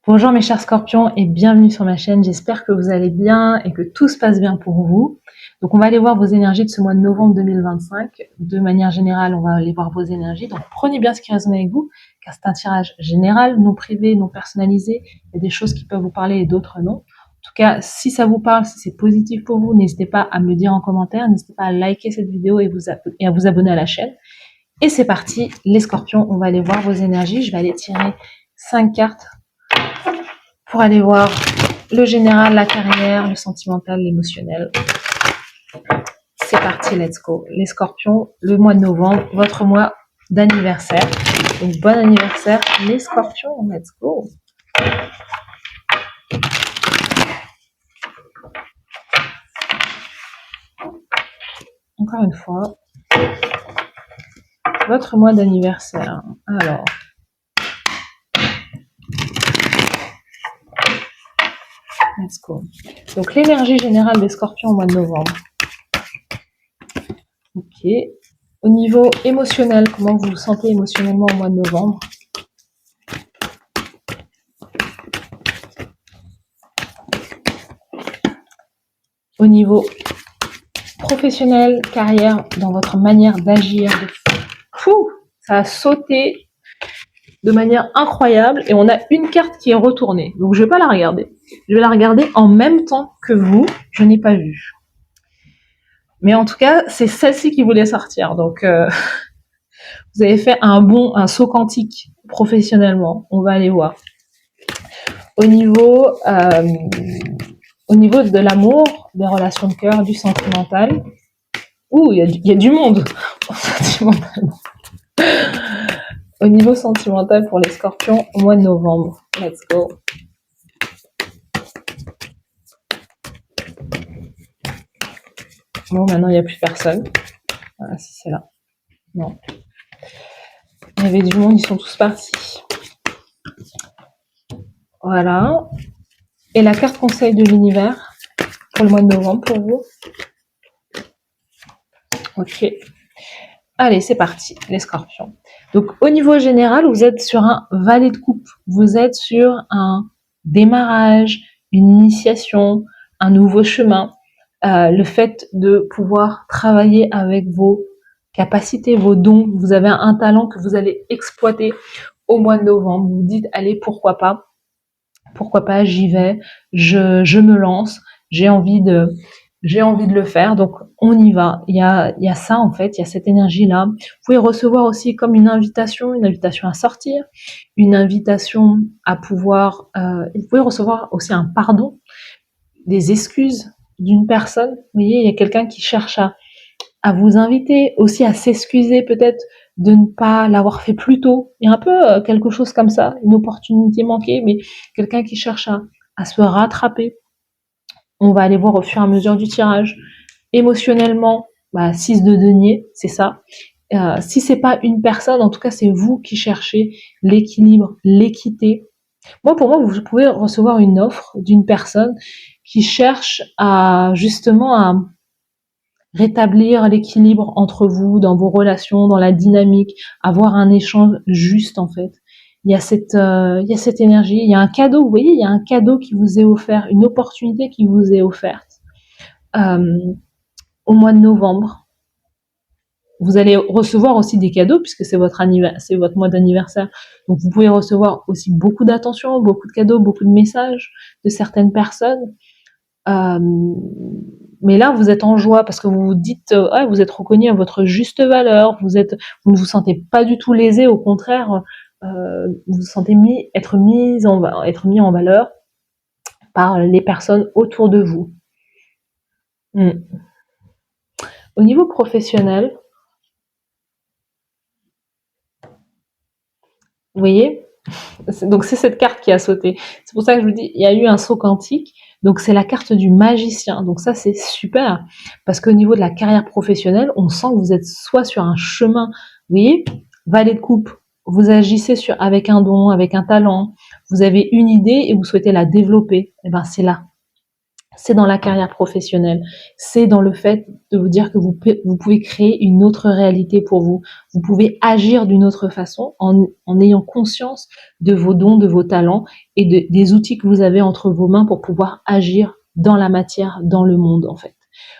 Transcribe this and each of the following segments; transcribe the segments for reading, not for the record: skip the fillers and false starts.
Bonjour mes chers scorpions et bienvenue sur ma chaîne, j'espère que vous allez bien et que tout se passe bien pour vous. Donc on va aller voir vos énergies de ce mois de novembre 2025. De manière générale, on va aller voir vos énergies. Donc prenez bien ce qui résonne avec vous, car c'est un tirage général, non privé, non personnalisé. Il y a des choses qui peuvent vous parler et d'autres non. En tout cas, si ça vous parle, si c'est positif pour vous, n'hésitez pas à me le dire en commentaire, n'hésitez pas à liker cette vidéo et à vous abonner à la chaîne. Et c'est parti, les scorpions, on va aller voir vos énergies. Je vais aller tirer 5 cartes pour aller voir le général, la carrière, le sentimental, l'émotionnel. C'est parti, let's go. Les scorpions, le mois de novembre, votre mois d'anniversaire. Donc bon anniversaire, les scorpions, let's go. Encore une fois, votre mois d'anniversaire. Alors, let's go. Donc l'énergie générale des scorpions au mois de novembre. Ok. Au niveau émotionnel, comment vous vous sentez émotionnellement au mois de novembre? Au niveau professionnel, carrière, dans votre manière d'agir, ça a sauté de manière incroyable et on a une carte qui est retournée. Donc je vais pas la regarder. Je vais la regarder en même temps que vous. Je n'ai pas vu. Mais en tout cas, c'est celle-ci qui voulait sortir. Donc vous avez fait un saut quantique professionnellement. On va aller voir. Au niveau de l'amour, des relations de cœur, du sentimental. Ouh, il y a du monde. Au niveau sentimental pour les scorpions, au mois de novembre. Let's go. Bon, maintenant, il n'y a plus personne. Voilà, si c'est là. Non. Il y avait du monde, ils sont tous partis. Voilà. Et la carte conseil de l'univers pour le mois de novembre pour vous. Ok. Allez, c'est parti, les scorpions. Donc, au niveau général, vous êtes sur un valet de coupe. Vous êtes sur un démarrage, une initiation, un nouveau chemin. Le fait de pouvoir travailler avec vos capacités, vos dons. Vous avez un talent que vous allez exploiter au mois de novembre. Vous vous dites, allez, pourquoi pas, j'y vais, je me lance, j'ai envie de le faire, donc on y va. Il y a ça en fait, il y a cette énergie-là. Vous pouvez recevoir aussi comme une invitation à sortir, une invitation à pouvoir, vous pouvez recevoir aussi un pardon, des excuses d'une personne. Vous voyez, il y a quelqu'un qui cherche à vous inviter, aussi à s'excuser peut-être de ne pas l'avoir fait plus tôt. Il y a un peu quelque chose comme ça, une opportunité manquée, mais quelqu'un qui cherche à se rattraper. On va aller voir au fur et à mesure du tirage. Émotionnellement, 6 de denier, c'est ça. Si c'est pas une personne, en tout cas c'est vous qui cherchez l'équilibre, l'équité. Pour moi, vous pouvez recevoir une offre d'une personne qui cherche justement à rétablir l'équilibre entre vous, dans vos relations, dans la dynamique, avoir un échange juste en fait. Il y a cette énergie, il y a un cadeau, vous voyez, il y a un cadeau qui vous est offert, une opportunité qui vous est offerte au mois de novembre. Vous allez recevoir aussi des cadeaux puisque c'est votre mois d'anniversaire. Donc vous pouvez recevoir aussi beaucoup d'attention, beaucoup de cadeaux, beaucoup de messages de certaines personnes. Mais là, vous êtes en joie parce que vous vous dites, vous êtes reconnu à votre juste valeur. Vous ne vous sentez pas du tout lésé, au contraire, vous vous sentez être mis en valeur par les personnes autour de vous. Au niveau professionnel, vous voyez, donc c'est cette carte qui a sauté. C'est pour ça que je vous dis, il y a eu un saut quantique. Donc c'est la carte du magicien. Donc ça c'est super parce qu'au niveau de la carrière professionnelle, on sent que vous êtes soit sur un chemin, vous voyez, valet de coupe, vous agissez avec un don, avec un talent, vous avez une idée et vous souhaitez la développer. Et ben c'est là. c'est dans la carrière professionnelle, c'est dans le fait de vous dire que vous pouvez créer une autre réalité pour vous. Vous pouvez agir d'une autre façon en ayant conscience de vos dons, de vos talents et des outils que vous avez entre vos mains pour pouvoir agir dans la matière, dans le monde en fait.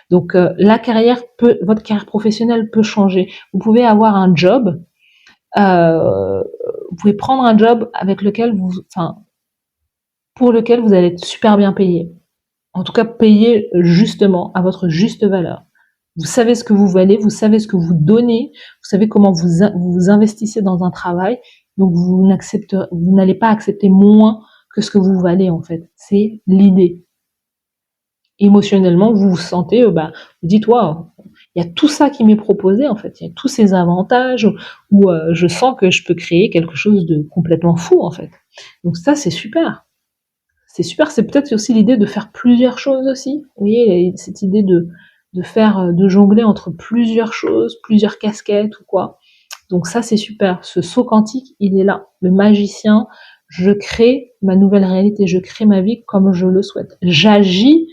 Donc votre carrière professionnelle peut changer. Vous pouvez avoir un job, vous pouvez prendre un job pour lequel vous allez être super bien payé. En tout cas, payé justement à votre juste valeur. Vous savez ce que vous valez, vous savez ce que vous donnez, vous savez comment vous investissez dans un travail, donc vous n'allez pas accepter moins que ce que vous valez en fait. C'est l'idée. Émotionnellement, vous vous sentez, vous dites, waouh, il y a tout ça qui m'est proposé en fait, il y a tous ces avantages où je sens que je peux créer quelque chose de complètement fou en fait. Donc ça, c'est super. C'est super, c'est peut-être aussi l'idée de faire plusieurs choses aussi. Vous voyez, cette idée de jongler entre plusieurs choses, plusieurs casquettes ou quoi. Donc ça, c'est super. Ce saut quantique, il est là. Le magicien, je crée ma nouvelle réalité, je crée ma vie comme je le souhaite. J'agis,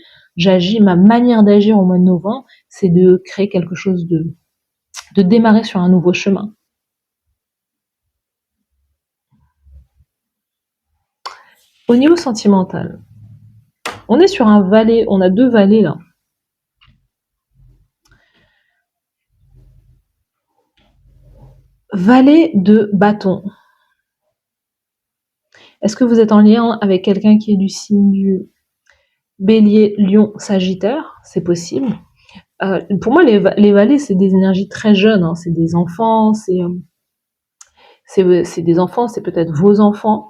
ma manière d'agir au mois de novembre, c'est de créer quelque chose de démarrer sur un nouveau chemin. Au niveau sentimental, on est sur un valet, on a 2 valets là. Valet de bâton. Est-ce que vous êtes en lien avec quelqu'un qui est du signe du Bélier, Lion, Sagittaire? C'est possible. Pour moi, les valets, c'est des énergies très jeunes. Hein. C'est des enfants, c'est des enfants, c'est peut-être vos enfants.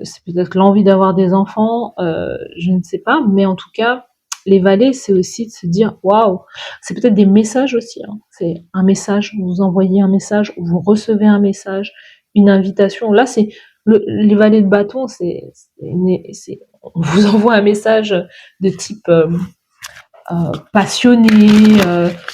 C'est peut-être l'envie d'avoir des enfants, je ne sais pas, mais en tout cas, les valets, c'est aussi de se dire waouh, c'est peut-être des messages aussi. Hein. C'est un message, vous envoyez un message, vous recevez un message, une invitation. Là, c'est les valets de bâton, on vous envoie un message de type passionné,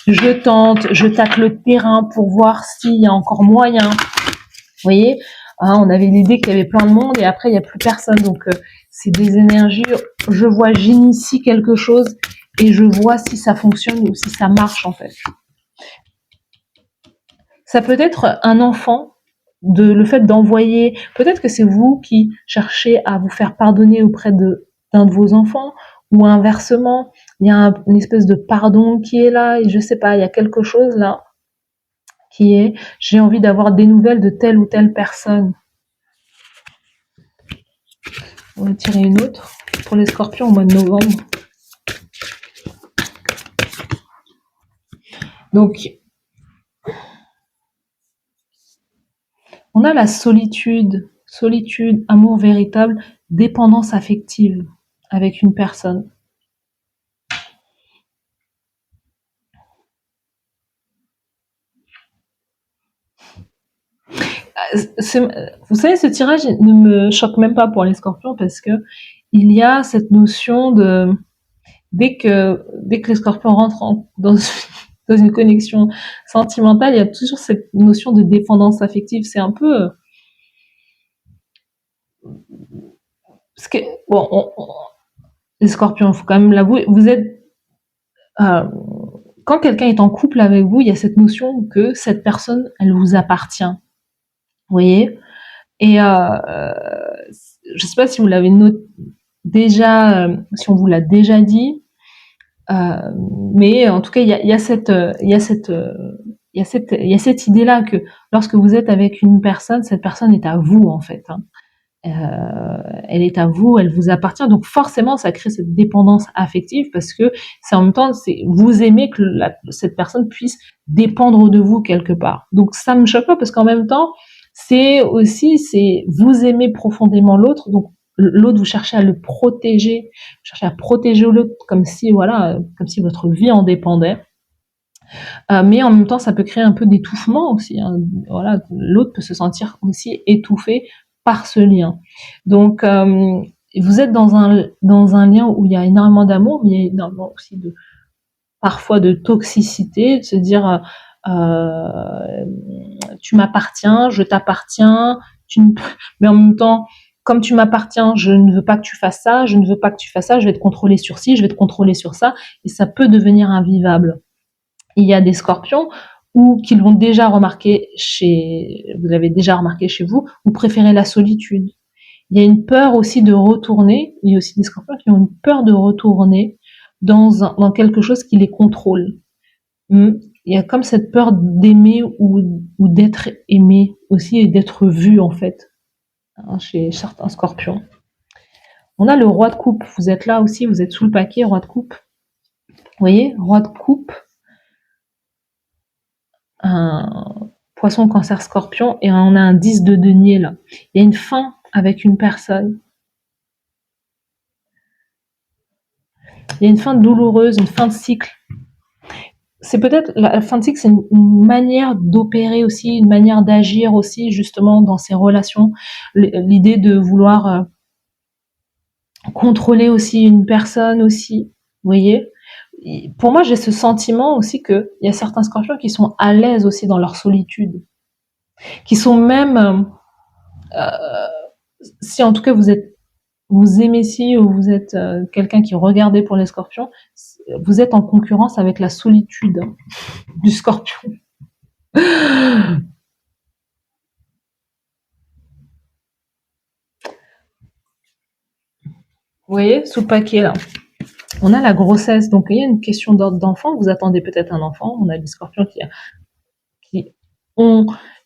je tente, je tâte le terrain pour voir s'il y a encore moyen. Vous voyez, on avait l'idée qu'il y avait plein de monde et après il n'y a plus personne. Donc c'est des énergies, je vois, j'initie quelque chose et je vois si ça fonctionne ou si ça marche en fait. Ça peut être un enfant, le fait d'envoyer, peut-être que c'est vous qui cherchez à vous faire pardonner auprès d'un de vos enfants, ou inversement, il y a une espèce de pardon qui est là, et je sais pas, il y a quelque chose là qui est, j'ai envie d'avoir des nouvelles de telle ou telle personne. On va tirer une autre pour les scorpions au mois de novembre. Donc, on a la solitude, amour véritable, dépendance affective avec une personne. Vous savez, ce tirage ne me choque même pas pour les scorpions parce que il y a cette notion de dès que les scorpions rentrent dans une connexion sentimentale, il y a toujours cette notion de dépendance affective. C'est un peu parce que bon, les scorpions, il faut quand même l'avouer, vous êtes quand quelqu'un est en couple avec vous, il y a cette notion que cette personne, elle vous appartient. Vous voyez? Et je sais pas si vous l'avez déjà, si on vous l'a déjà dit, mais en tout cas, il y a cette idée-là que lorsque vous êtes avec une personne, cette personne est à vous en fait. Hein. Elle est à vous, elle vous appartient. Donc forcément, ça crée cette dépendance affective parce que c'est en même temps, vous aimez que cette personne puisse dépendre de vous quelque part. Donc ça me choque pas parce qu'en même temps, c'est vous aimez profondément l'autre, donc l'autre vous cherchez à le protéger, vous cherchez à protéger l'autre comme si votre vie en dépendait. Mais en même temps, ça peut créer un peu d'étouffement aussi. Hein. Voilà, l'autre peut se sentir aussi étouffé par ce lien. Donc, vous êtes dans un lien où il y a énormément d'amour, mais il y a énormément aussi parfois de toxicité, de se dire tu m'appartiens, je t'appartiens, mais en même temps comme tu m'appartiens, je ne veux pas que tu fasses ça, je ne veux pas que tu fasses ça, je vais te contrôler sur ci, je vais te contrôler sur ça, et ça peut devenir invivable. Il y a des scorpions ou qui l'ont déjà remarqué vous l'avez déjà remarqué chez vous, vous préférez la solitude. Il y a une peur aussi de retourner, il y a aussi des scorpions qui ont une peur de retourner dans quelque chose qui les contrôle. Il y a comme cette peur d'aimer ou d'être aimé aussi et d'être vu en fait, hein, chez certains scorpions. On a le roi de coupe, vous êtes là aussi, vous êtes sous le paquet, roi de coupe. Vous voyez, roi de coupe, un poisson, cancer, scorpion, et on a un 10 de denier là. Il y a une fin avec une personne. Il y a une fin douloureuse, une fin de cycle. C'est peut-être la fin de cycle, c'est une manière d'opérer aussi, une manière d'agir aussi justement dans ces relations. L'idée de vouloir contrôler aussi une personne aussi, vous voyez. Pour moi, j'ai ce sentiment aussi que il y a certains scorpions qui sont à l'aise aussi dans leur solitude, qui sont même, si en tout cas vous aimez si ou vous êtes quelqu'un qui regardait pour les scorpions, vous êtes en concurrence avec la solitude du scorpion. Vous voyez, sous le paquet là. On a la grossesse, donc il y a une question d'ordre d'enfant. Vous attendez peut-être un enfant. On a des scorpions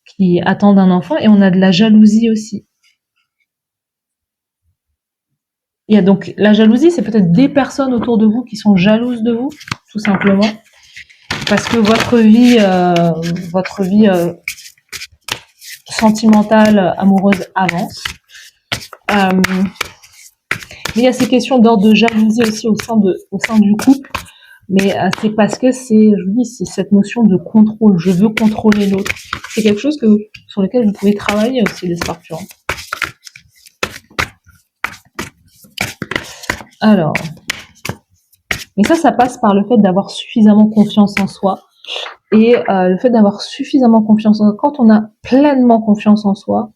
qui attendent un enfant, et on a de la jalousie aussi. Il y a donc la jalousie, c'est peut-être des personnes autour de vous qui sont jalouses de vous, tout simplement, parce que votre vie sentimentale, amoureuse avance. Mais il y a ces questions d'ordre de jalousie aussi au sein du couple. Mais c'est parce que je vous dis, c'est cette notion de contrôle. Je veux contrôler l'autre. C'est quelque chose sur lequel vous pouvez travailler aussi, les scorpions. Alors, mais ça passe par le fait d'avoir suffisamment confiance en soi. Et le fait d'avoir suffisamment confiance en soi, quand on a pleinement confiance en soi,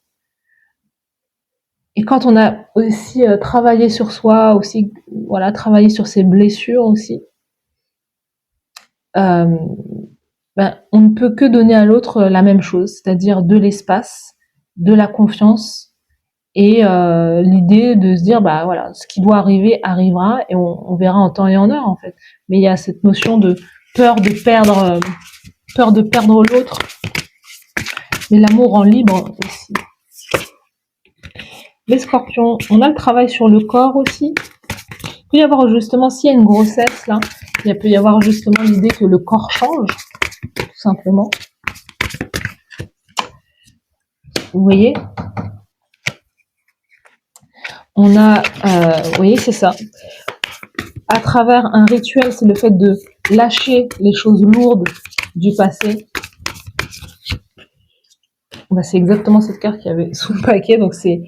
et quand on a aussi travaillé sur soi, aussi, voilà, travaillé sur ses blessures aussi, on ne peut que donner à l'autre la même chose, c'est-à-dire de l'espace, de la confiance, et l'idée de se dire, bah voilà, ce qui doit arriver arrivera, et on verra en temps et en heure en fait. Mais il y a cette notion de peur de perdre l'autre, mais l'amour rend libre aussi. Les scorpions, on a le travail sur le corps aussi. Il peut y avoir justement, s'il y a une grossesse là, il peut y avoir justement l'idée que le corps change, tout simplement. Vous voyez, on a, vous voyez, c'est ça. À travers un rituel, c'est le fait de lâcher les choses lourdes du passé. C'est exactement cette carte qu'il y avait sous le paquet, donc c'est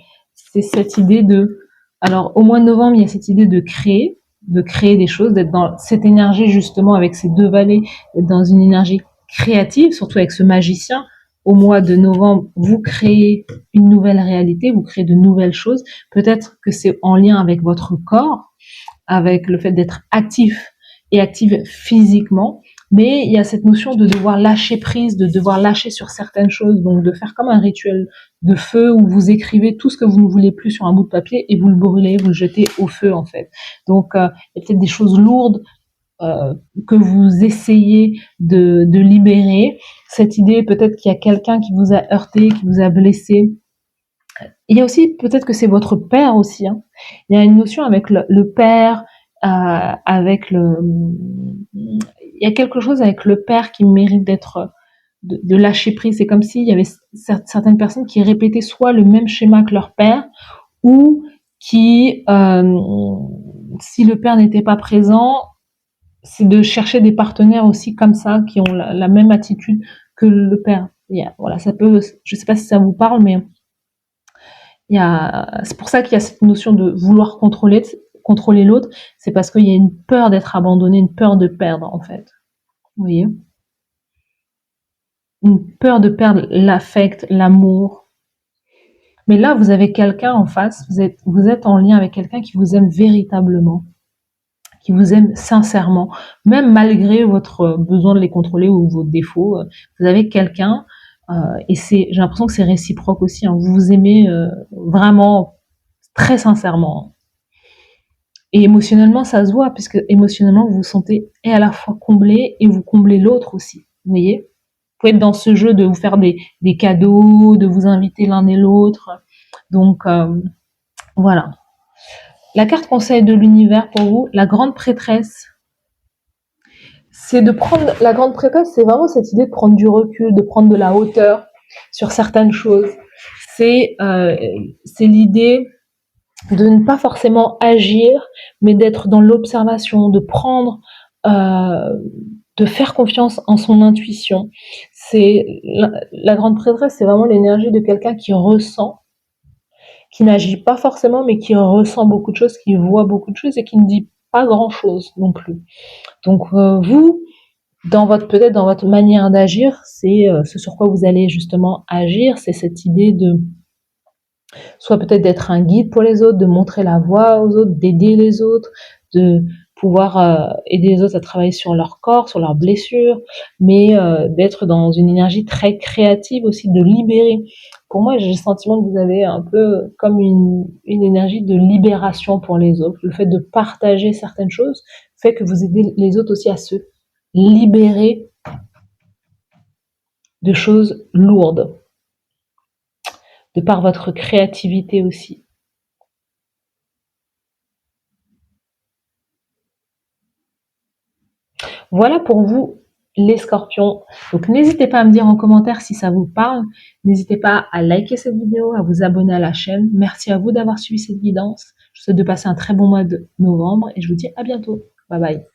cette idée de... Alors, au mois de novembre, il y a cette idée de créer des choses, d'être dans cette énergie justement avec ces deux vallées, d'être dans une énergie créative, surtout avec ce magicien. Au mois de novembre, vous créez une nouvelle réalité, vous créez de nouvelles choses. Peut-être que c'est en lien avec votre corps, avec le fait d'être actif et active physiquement, mais il y a cette notion de devoir lâcher prise, de devoir lâcher sur certaines choses, donc de faire comme un rituel de feu où vous écrivez tout ce que vous ne voulez plus sur un bout de papier et vous le brûlez, vous le jetez au feu en fait. Donc il y a peut-être des choses lourdes que vous essayez de libérer. Cette idée, peut-être qu'il y a quelqu'un qui vous a heurté, qui vous a blessé. Il y a aussi peut-être que c'est votre père aussi. Hein. Il y a une notion avec le père, avec il y a quelque chose avec le père qui mérite d'être de lâcher prise. C'est comme s'il y avait certaines personnes qui répétaient soit le même schéma que leur père, ou qui, si le père n'était pas présent, c'est de chercher des partenaires aussi comme ça, qui ont la même attitude que le père. Voilà, ça peut, je sais pas si ça vous parle, mais c'est pour ça qu'il y a cette notion de vouloir contrôler l'autre, c'est parce qu'il y a une peur d'être abandonné, une peur de perdre en fait. Vous voyez, une peur de perdre l'affect, l'amour. Mais là, vous avez quelqu'un en face, vous êtes en lien avec quelqu'un qui vous aime véritablement, qui vous aime sincèrement, même malgré votre besoin de les contrôler ou vos défauts. Vous avez quelqu'un, et j'ai l'impression que c'est réciproque aussi, hein, vous vous aimez vraiment très sincèrement. Et émotionnellement, ça se voit, puisque émotionnellement, vous vous sentez et à la fois comblé et vous comblez l'autre aussi. Vous voyez, vous pouvez être dans ce jeu de vous faire des cadeaux, de vous inviter l'un et l'autre. Donc, voilà. La carte conseil de l'univers pour vous, la grande prêtresse. C'est de prendre, la grande prêtresse, c'est vraiment cette idée de prendre du recul, de prendre de la hauteur sur certaines choses. C'est l'idée de ne pas forcément agir, mais d'être dans l'observation, de prendre, de faire confiance en son intuition. C'est la grande prêtresse, c'est vraiment l'énergie de quelqu'un qui ressent, qui n'agit pas forcément, mais qui ressent beaucoup de choses, qui voit beaucoup de choses et qui ne dit pas grand-chose non plus. Donc vous, peut-être dans votre manière d'agir, c'est ce sur quoi vous allez justement agir, c'est cette idée de soit peut-être d'être un guide pour les autres, de montrer la voie aux autres, d'aider les autres, de pouvoir aider les autres à travailler sur leur corps, sur leurs blessures, mais d'être dans une énergie très créative aussi, de libérer. Pour moi, j'ai le sentiment que vous avez un peu comme une énergie de libération pour les autres. Le fait de partager certaines choses fait que vous aidez les autres aussi à se libérer de choses lourdes, de par votre créativité aussi. Voilà pour vous, les scorpions. Donc n'hésitez pas à me dire en commentaire si ça vous parle. N'hésitez pas à liker cette vidéo, à vous abonner à la chaîne. Merci à vous d'avoir suivi cette guidance. Je vous souhaite de passer un très bon mois de novembre et je vous dis à bientôt. Bye bye.